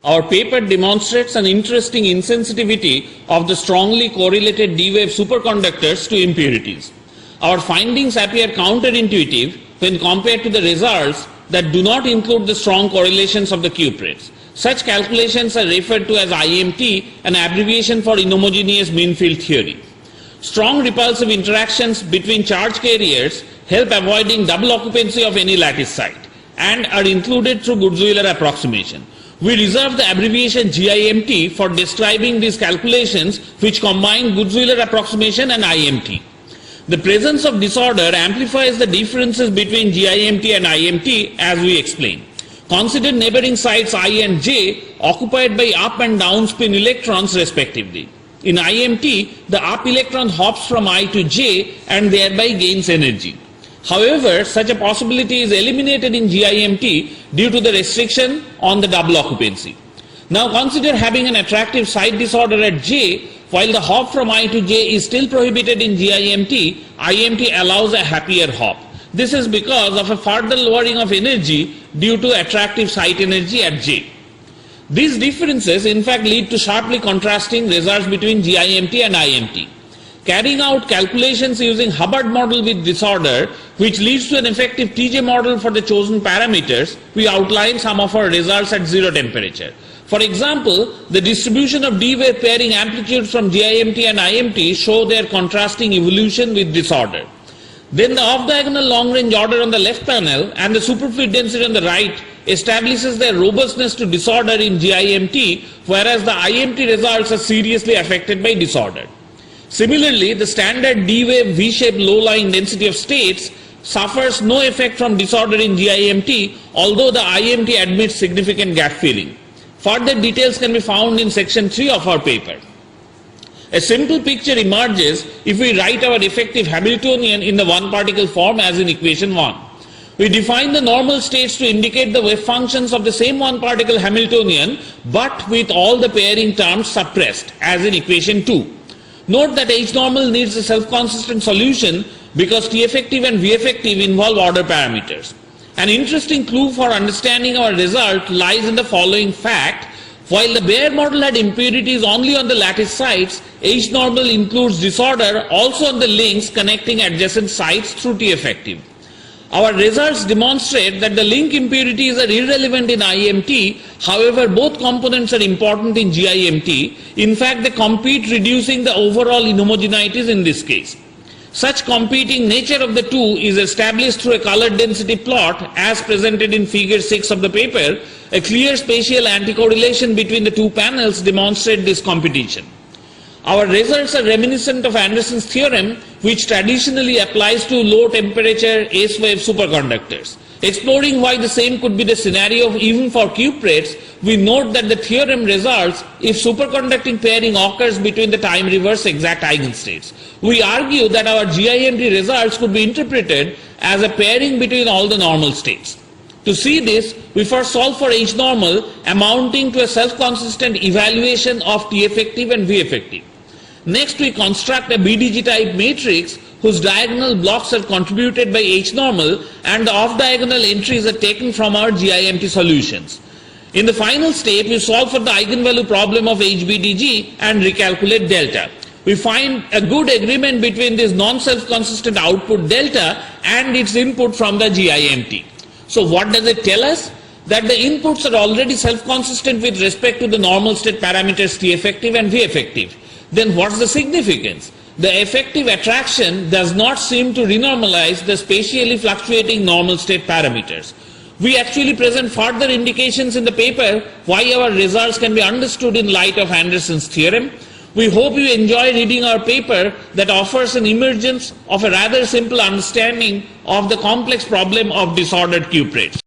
Our paper demonstrates an interesting insensitivity of the strongly correlated D-wave superconductors to impurities. Our findings appear counterintuitive when compared to the results that do not include the strong correlations of the cuprates. Such calculations are referred to as IMT, an abbreviation for inhomogeneous mean field theory. Strong repulsive interactions between charge carriers help avoiding double occupancy of any lattice site and are included through Ghosal approximation. We reserve the abbreviation GIMT for describing these calculations which combine Ghosal approximation and IMT. The presence of disorder amplifies the differences between GIMT and IMT as we explain. Consider neighboring sites I and J occupied by up and down spin electrons respectively. In IMT, the up electron hops from I to J and thereby gains energy. However, such a possibility is eliminated in GIMT due to the restriction on the double occupancy. Now consider having an attractive site disorder at J, while the hop from I to J is still prohibited in GIMT. IMT allows a happier hop. This is because of a further lowering of energy due to attractive site energy at J. These differences in fact lead to sharply contrasting results between GIMT and IMT. Carrying out calculations using Hubbard model with disorder, which leads to an effective TJ model for the chosen parameters, we outline some of our results at zero temperature. For example, the distribution of D-wave pairing amplitudes from GIMT and IMT show their contrasting evolution with disorder. Then the off-diagonal long-range order on the left panel and the superfluid density on the right establishes their robustness to disorder in GIMT, whereas the IMT results are seriously affected by disorder. Similarly, the standard D-wave V-shaped low-lying density of states suffers no effect from disorder in GIMT, although the IMT admits significant gap filling. Further details can be found in section 3 of our paper. A simple picture emerges if we write our effective Hamiltonian in the one-particle form as in equation 1. We define the normal states to indicate the wave functions of the same one-particle Hamiltonian, but with all the pairing terms suppressed as in equation 2. Note that H normal needs a self-consistent solution because T effective and V effective involve order parameters. An interesting clue for understanding our result lies in the following fact. While the Bayer model had impurities only on the lattice sites, H normal includes disorder also on the links connecting adjacent sites through T effective. Our results demonstrate that the link impurities are irrelevant in IMT, however both components are important in GIMT. In fact, they compete, reducing the overall inhomogeneities in this case. Such competing nature of the two is established through a color density plot as presented in figure 6 of the paper. A clear spatial anticorrelation between the two panels demonstrates this competition. Our results are reminiscent of Anderson's theorem, which traditionally applies to low temperature S-wave superconductors. Exploring why the same could be the scenario even for cuprates, we note that the theorem results if superconducting pairing occurs between the time reverse exact eigenstates. We argue that our GIMT results could be interpreted as a pairing between all the normal states. To see this, we first solve for H normal amounting to a self-consistent evaluation of T effective and V effective. Next, we construct a BDG type matrix whose diagonal blocks are contributed by H normal and the off-diagonal entries are taken from our GIMT solutions. In the final step, we solve for the eigenvalue problem of HBDG and recalculate delta. We find a good agreement between this non-self-consistent output delta and its input from the GIMT. So what does it tell us? That the inputs are already self-consistent with respect to the normal state parameters T effective and V effective. Then what's the significance? The effective attraction does not seem to renormalize the spatially fluctuating normal state parameters. We actually present further indications in the paper why our results can be understood in light of Anderson's theorem. We hope you enjoy reading our paper that offers an emergence of a rather simple understanding of the complex problem of disordered cuprates.